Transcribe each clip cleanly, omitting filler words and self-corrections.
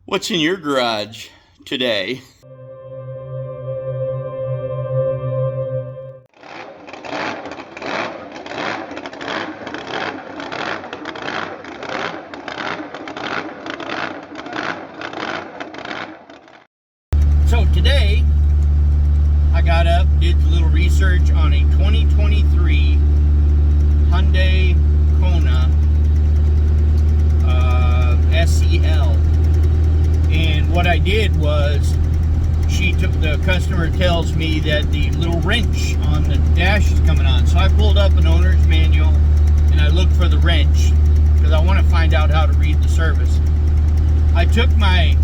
What's in your garage today? So today, I got up, did a little research on a 2023 Hyundai Kona SEL. And what I did was, the customer tells me that the little wrench on the dash is coming on. So I pulled up an owner's manual and I looked for the wrench because I want to find out how to read the service. I took my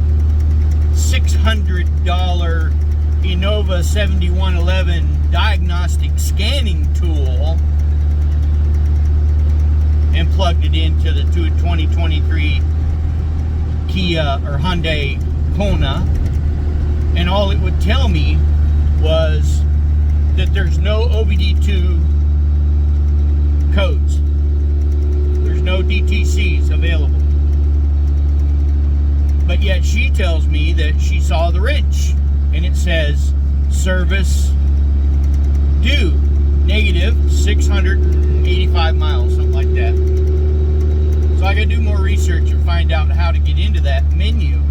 $600 Innova 7111 diagnostic scanning tool and plugged it into the 2023 Kia or Hyundai Kona, and all it would tell me was that there's no OBD2 codes. There's no DTCs available. But yet she tells me that she saw the wrench and it says service due negative 685 miles, something like that. So I gotta do more research and find out how to get into that menu,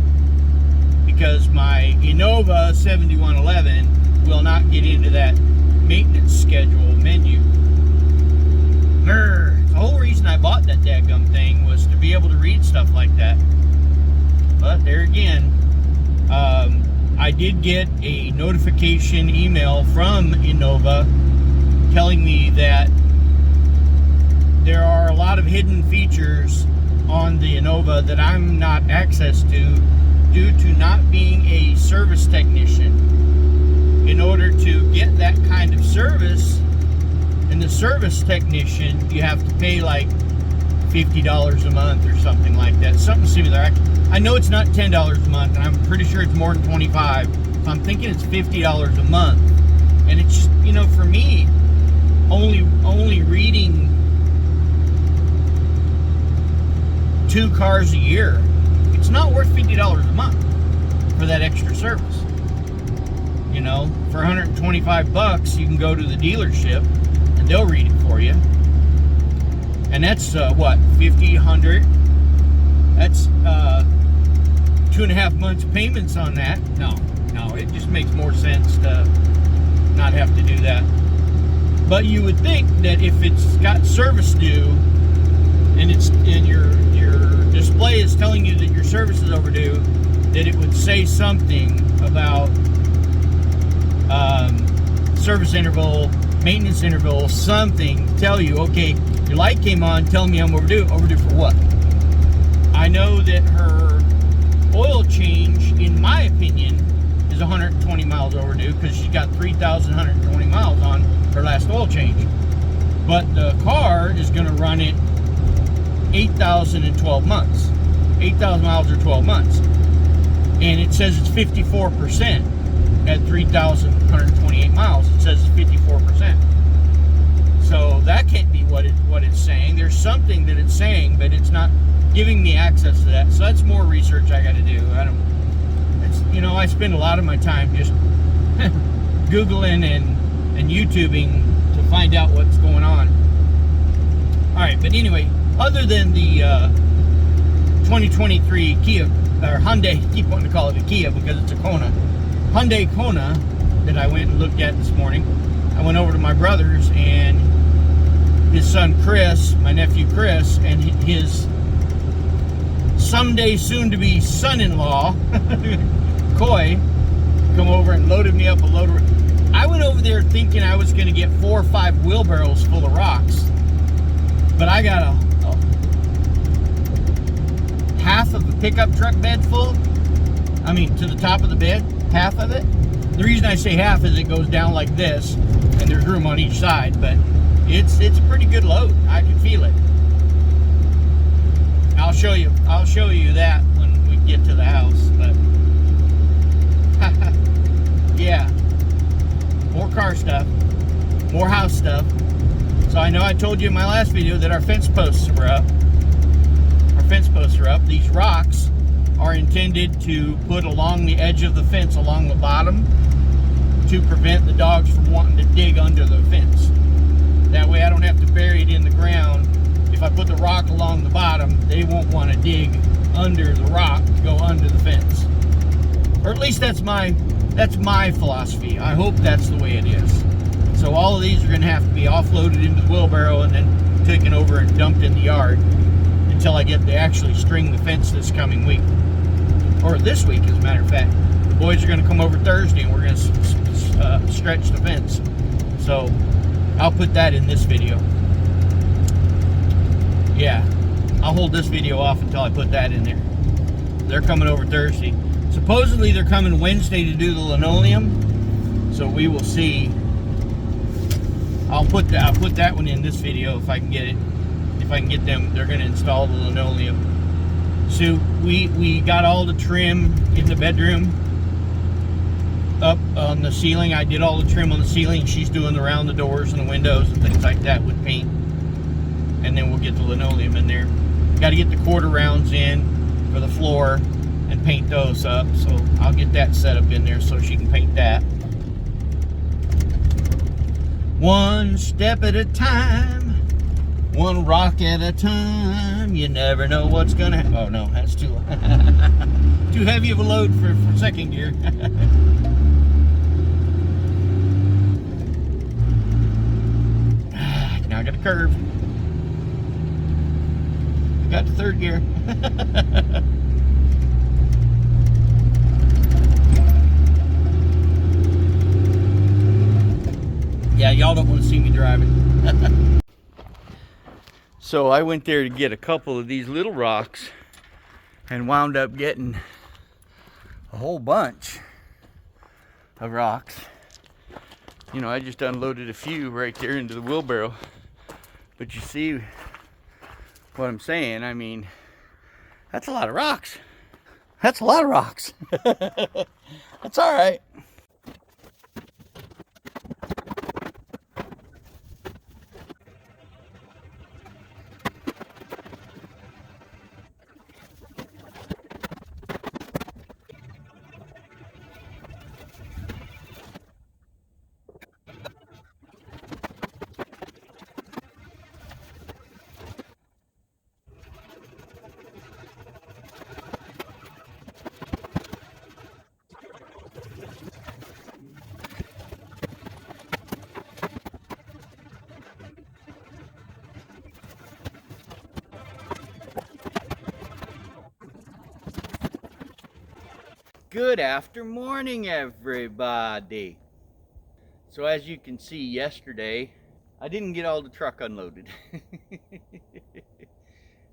because my Innova 7111 will not get into that maintenance schedule menu. The whole reason I bought that dadgum thing was to be able to read stuff like that. But there again, I did get a notification email from Innova telling me that there are a lot of hidden features on the Innova that I'm not access to due to not being a service technician. In order to get that kind of service, and the service technician, you have to pay like $50 a month or something like that, something similar. I know it's not $10 a month, and I'm pretty sure it's more than $25. So I'm thinking it's $50 a month, and it's just, you know, for me, only reading 2 cars a year, it's not worth $50 a month for that extra service. You know, for $125, you can go to the dealership and they'll read it for you. And that's what, 50, 100? That's 2.5 months payments on that. No, it just makes more sense to not have to do that. But you would think that if it's got service due and your display is telling you that your service is overdue, that it would say something about service interval, maintenance interval, something, tell you, okay, your light came on, tell me I'm overdue. Overdue for what? I know that her oil change, in my opinion, is 120 miles overdue because she's got 3,120 miles on her last oil change. But the car is going to run it 8,000 in 12 months. 8,000 miles or 12 months. And it says it's 54% at 3,128 miles. It says it's 54%. So that can't be what it's saying. There's something that it's saying, but it's not giving me access to that. So that's more research I got to do. I spend a lot of my time just Googling and YouTubing to find out what's going on. All right, but anyway, other than the 2023 Kia, or Hyundai, I keep wanting to call it a Kia because it's a Kona, Hyundai Kona that I went and looked at this morning, I went over to my brother's, and his son Chris, my nephew Chris, and his someday soon-to-be son-in-law, Coy, come over and loaded me up a load of... I went over there thinking I was going to get 4 or 5 wheelbarrows full of rocks, but I got a half of a pickup truck bed full. I mean, to the top of the bed, half of it. The reason I say half is it goes down like this, and there's room on each side, but it's a pretty good load. I can feel it. I'll show you that when we get to the house, but yeah, more car stuff, more house stuff. So I know I told you in my last video that our fence posts were up. Our fence posts are up. These rocks are intended to put along the edge of the fence, along the bottom, to prevent the dogs from wanting to dig under the fence. That way I don't have to bury it in the ground. If I put the rock along the bottom, they won't want to dig under the rock to go under the fence. Or at least that's my philosophy. I hope that's the way it is. So all of these are going to have to be offloaded into the wheelbarrow and then taken over and dumped in the yard until I get to actually string the fence this coming week. Or this week, as a matter of fact. The boys are going to come over Thursday and we're going to stretch the fence. So I'll put that in this video. Yeah, I'll hold this video off until I put that in there. They're coming over Thursday. Supposedly they're coming Wednesday to do the linoleum. So we will see. I'll put that one in this video if I can get it. If I can get them, they're going to install the linoleum. So we got all the trim in the bedroom up on the ceiling. I did all the trim on the ceiling. She's doing around the doors and the windows and things like that with paint. And then we'll get the linoleum in there. Got to get the quarter rounds in for the floor and paint those up. So I'll get that set up in there so she can paint that. One step at a time, one rock at a time. You never know what's gonna happen. Oh no, that's too too heavy of a load for second gear. Now I got a curve. Got the third gear. Yeah, y'all don't want to see me driving. So I went there to get a couple of these little rocks and wound up getting a whole bunch of rocks. You know, I just unloaded a few right there into the wheelbarrow. But you see what I'm saying? I mean, that's a lot of rocks. That's a lot of rocks. That's all right. Good after morning, everybody. So as you can see, yesterday I didn't get all the truck unloaded.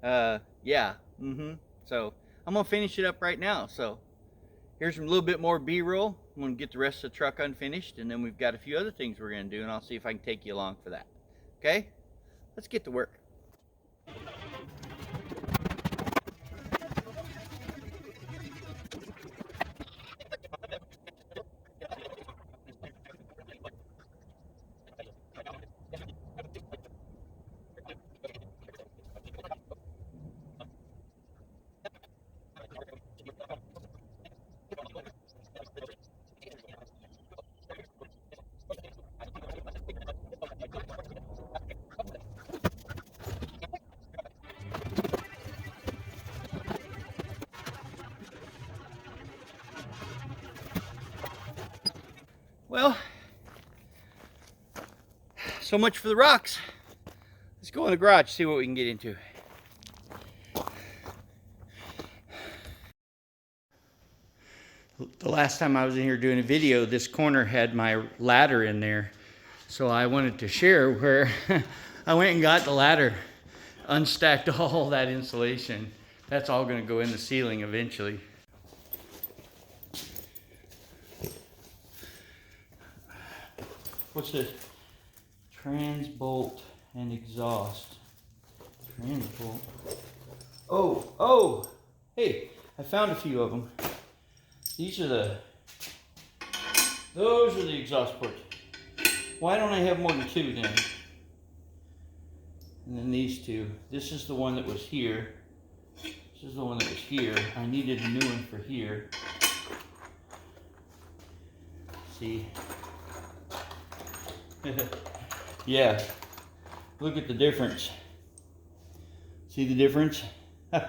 Yeah. So I'm gonna finish it up right now. So here's a little bit more B-roll. I'm gonna get the rest of the truck unfinished, and then we've got a few other things we're gonna do, and I'll see if I can take you along for that. Okay? Let's get to work. Well, so much for the rocks. Let's go in the garage, see what we can get into. The last time I was in here doing a video, this corner had my ladder in there. So I wanted to share where I went and got the ladder, unstacked all that insulation. That's all going to go in the ceiling eventually. What's this? Trans bolt and exhaust. Trans bolt. Oh, hey, I found a few of them. Those are the exhaust ports. Why don't I have more than two then? And then these two. This is the one that was here. This is the one that was here. I needed a new one for here. See? Yeah. Look at the difference. See the difference? Gosh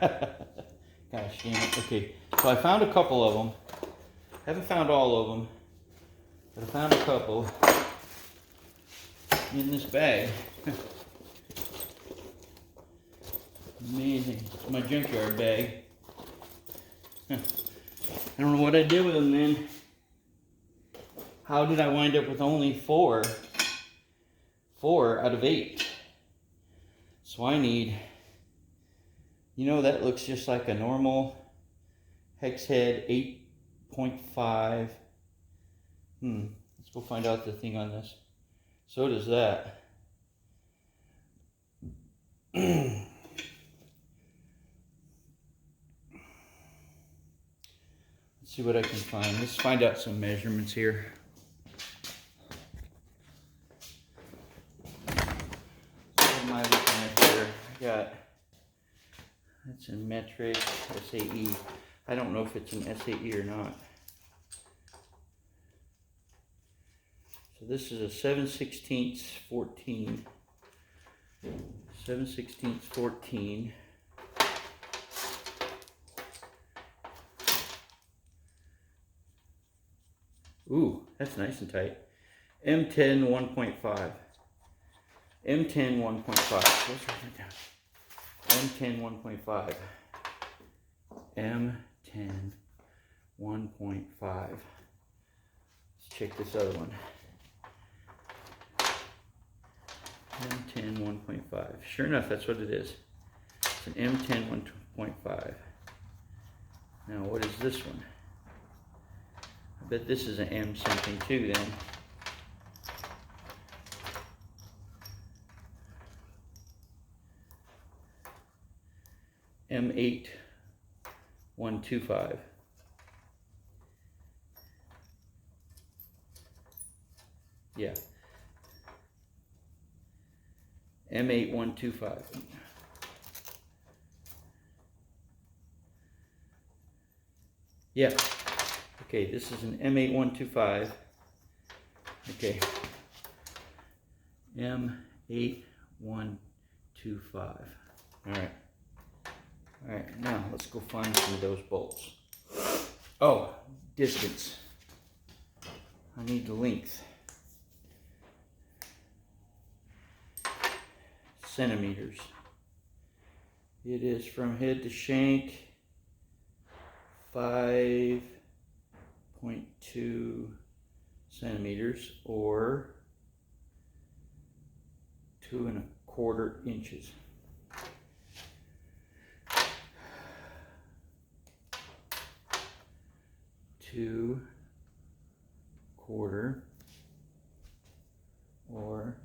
damn it. Okay, so I found a couple of them. Haven't found all of them, but I found a couple in this bag. Amazing. It's my junkyard bag. I don't know what I did with them then. How did I wind up with only four out of 8? So I need, you know, that looks just like a normal hex head 8.5. Let's go find out the thing on this. So does that. Let's see what I can find. Let's find out some measurements here. What am I looking at here? I got, that's in metric, SAE. I don't know if it's an SAE or not. So this is a 7/16 14. 7/16 14. Ooh, that's nice and tight. M10 1.5. M10 1.5. Let's write that down. M10 1.5. M10 1.5. Let's check this other one. M10 1.5. Sure enough, that's what it is. It's an M10 1.5. Now, what is this one? I bet this is an M something too then. M8 125. Yeah. M8 125. Yeah. Okay, this is an M8 125. Okay. M8 125. All right. All right, now let's go find some of those bolts. Oh, distance. I need the length. Centimeters. It is from head to shank 5.2 centimeters or 2¼ inches. Two quarter or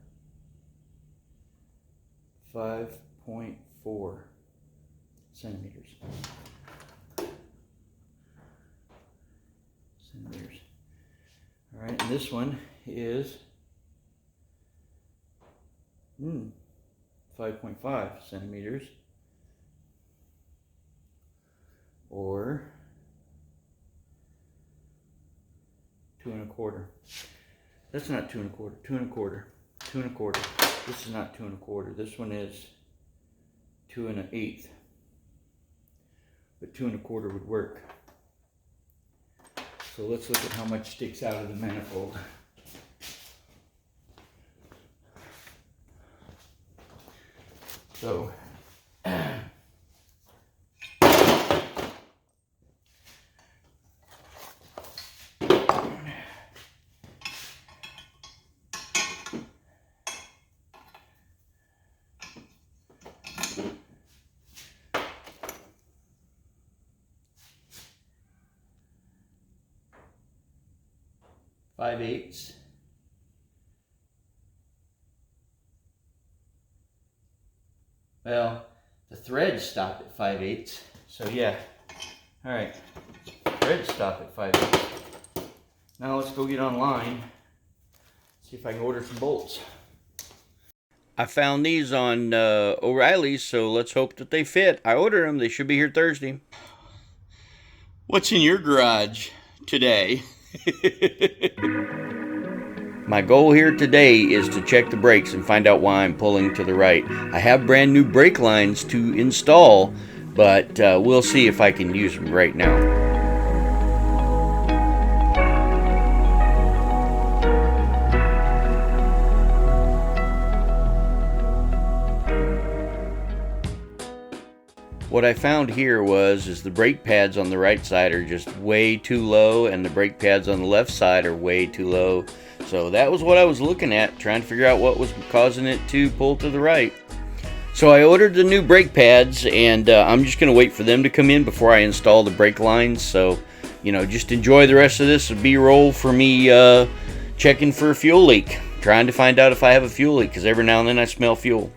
5.4 centimeters. All right, and this one is 5.5 centimeters or 2¼ That's not 2¼ 2¼ 2¼ This is not 2¼ This one is 2⅛. But 2¼ would work. So let's look at how much sticks out of the manifold. So 5/8. Well, the threads stop at 5/8. So yeah. All right. Threads stop at 5/8. Now let's go get online. See if I can order some bolts. I found these on O'Reilly's, so let's hope that they fit. I ordered them. They should be here Thursday. What's in your garage today? My goal here today is to check the brakes and find out why I'm pulling to the right. I have brand new brake lines to install, but we'll see if I can use them right now. What I found here is the brake pads on the right side are just way too low, and the brake pads on the left side are way too low. So that was what I was looking at, trying to figure out what was causing it to pull to the right. So I ordered the new brake pads, and I'm just going to wait for them to come in before I install the brake lines. So, you know, just enjoy the rest of this B-roll for me checking for a fuel leak, trying to find out if I have a fuel leak, because every now and then I smell fuel.